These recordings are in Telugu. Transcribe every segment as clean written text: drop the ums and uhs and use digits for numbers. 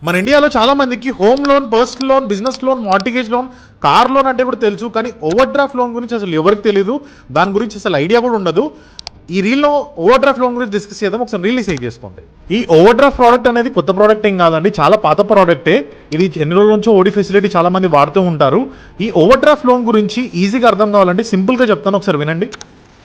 మన ఇండియాలో చాలా మందికి home loan, personal loan, business loan, mortgage loan, car loan అంటే కూడా తెలుసు. కానీ ఓవర్ డ్రాఫ్ట్ లోన్ గురించి అసలు ఎవరికి తెలియదు, దాని గురించి అసలు ఐడియా కూడా ఉండదు. ఈ రీల్లో ఓవర్ డ్రాఫ్ట్ లోన్ గురించి డిస్కస్ చేద్దాం. ఒకసారి రీల్ సేవ్ చేసుకోండి. ఈ ఓవర్ డ్రాఫ్ట్ ప్రోడక్ట్ అనేది కొత్త ప్రోడక్ట్ ఏం కాదండి, చాలా పాత ప్రోడక్టే. ఇది ఎన్ని రోజుల నుంచో ఓడి ఫెసిలిటీ చాలా మంది వాడుతూ ఉంటారు. ఈ ఓవర్ డ్రాఫ్ట్ లోన్ గురించి ఈజీగా అర్థం కావాలంటే సింపుల్గా చెప్తాను, ఒకసారి వినండి.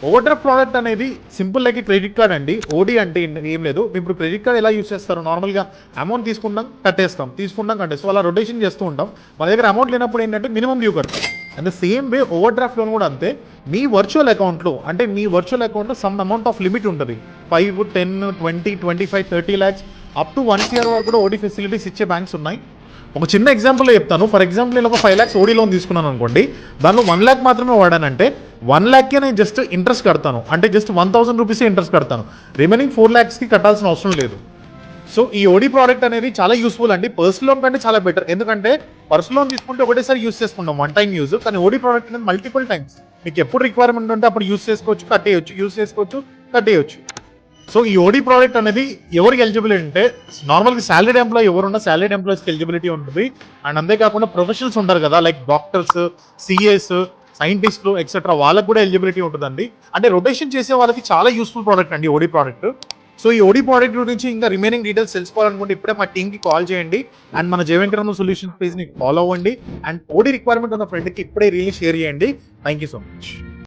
ఓవర్ డ్రాఫ్ట్ ప్రోడక్ట్ అనేది సింపుల్ లైక్ క్రెడిట్ కార్డ్ అండి. ఓడి అంటే ఏం లేదు. ఇప్పుడు క్రెడిట్ కార్డ్ ఎలా యూస్ చేస్తారు, నార్మల్గా అమౌంట్ తీసుకుంటాం కట్టేస్తాం, తీసుకుంటాం కట్టేస్తాం, అలా రొటేషన్ చేస్తూ ఉంటాం. మన దగ్గర అమౌంట్ లేనప్పుడు ఏంటంటే మినిమం డ్యూ కడతాం. And the same way over draft loan కూడా అంతే. మీ వర్చువల్ అకౌంట్లో అంటే మీ వర్చువల్ అకౌంట్లో సమ్ అమౌంట్ ఆఫ్ లిమిట్ ఉంటుంది. 5, 10, 20, 25, 30 lakhs అప్ టు 1 year వరకు కూడా ఓడి ఫెసిలిటీస్ ఇచ్చే బ్యాంక్స్ ఉన్నాయి. ఒక చిన్న ఎగ్జాంపుల్లో చెప్తాను. ఫర్ ఎగ్జాంపుల్ నేను ఒక 5 lakhs ఓడి లోన్ తీసుకున్నాను అనుకోండి, దానిలో 1 lakh మాత్రమే వాడానంటే 1 lakhకే నేను జస్ట్ ఇంట్రెస్ట్ కడతాను, అంటే జస్ట్ 1000 రూపీసే ఇంట్రెస్ట్ కడతాను. రిమైనింగ్ 4 lakhsకి కట్టాల్సిన అవసరం లేదు. సో ఈ ఓడి ప్రోడక్ట్ అనేది చాలా యూస్ఫుల్ అండి. పర్సనల్ లోన్ కంటే చాలా బెటర్. ఎందుకంటే పర్సనల్ లోన్ తీసుకుంటే ఒకటేసారి యూస్ చేసుకుంటాం, వన్ టైం యూజ్. కానీ ఓడి ప్రోడక్ట్ అనేది మల్టిపుల్ టైమ్స్, మీకు ఎప్పుడు రిక్వైర్మెంట్ ఉంటే అప్పుడు యూస్ చేసుకోవచ్చు, కట్టేయచ్చు, యూస్ చేసుకోవచ్చు, కట్టేయచ్చు. సో ఈ ఓడి ప్రోడక్ట్ అనేది ఎవరికి ఎలిజిబిలిటీ అంటే నార్మల్గా సాలరీడ్ ఎంప్లాయీ ఎవరున్నా సాలరీడ్ ఎంప్లాయీస్కి ఎలిజిబిలిటీ ఉంటుంది. అండ్ అంతేకాకుండా ప్రొఫెషనల్స్ ఉంటారు కదా, లైక్ డాక్టర్స్, సిఎస్, సైంటిస్టులు ఎక్సెట్రా, వాళ్ళకి కూడా ఎలిజిబిలిటీ ఉంటుందండి. అంటే రొటేషన్ చేసే వాళ్ళకి చాలా యూస్ఫుల్ ప్రోడక్ట్ అండి ఓడి ప్రోడక్ట్. సో ఈ ఓడి ప్రోడక్ట్ గురించి ఇంకా రిమైనింగ్ డీటెయిల్స్ తెలుసుకోవాలనుకుంటే ఇప్పుడే మా టీమ్కి కాల్ చేయండి. అండ్ మన జయవెంకటరమణ సొల్యూషన్స్ పేజ్ని ఫాలో అవ్వండి. అండ్ ఓడి రిక్వైర్మెంట్ ఉన్న ఫ్రెండ్కి ఇప్పుడే రీల్ షేర్ చేయండి. Thank you so much.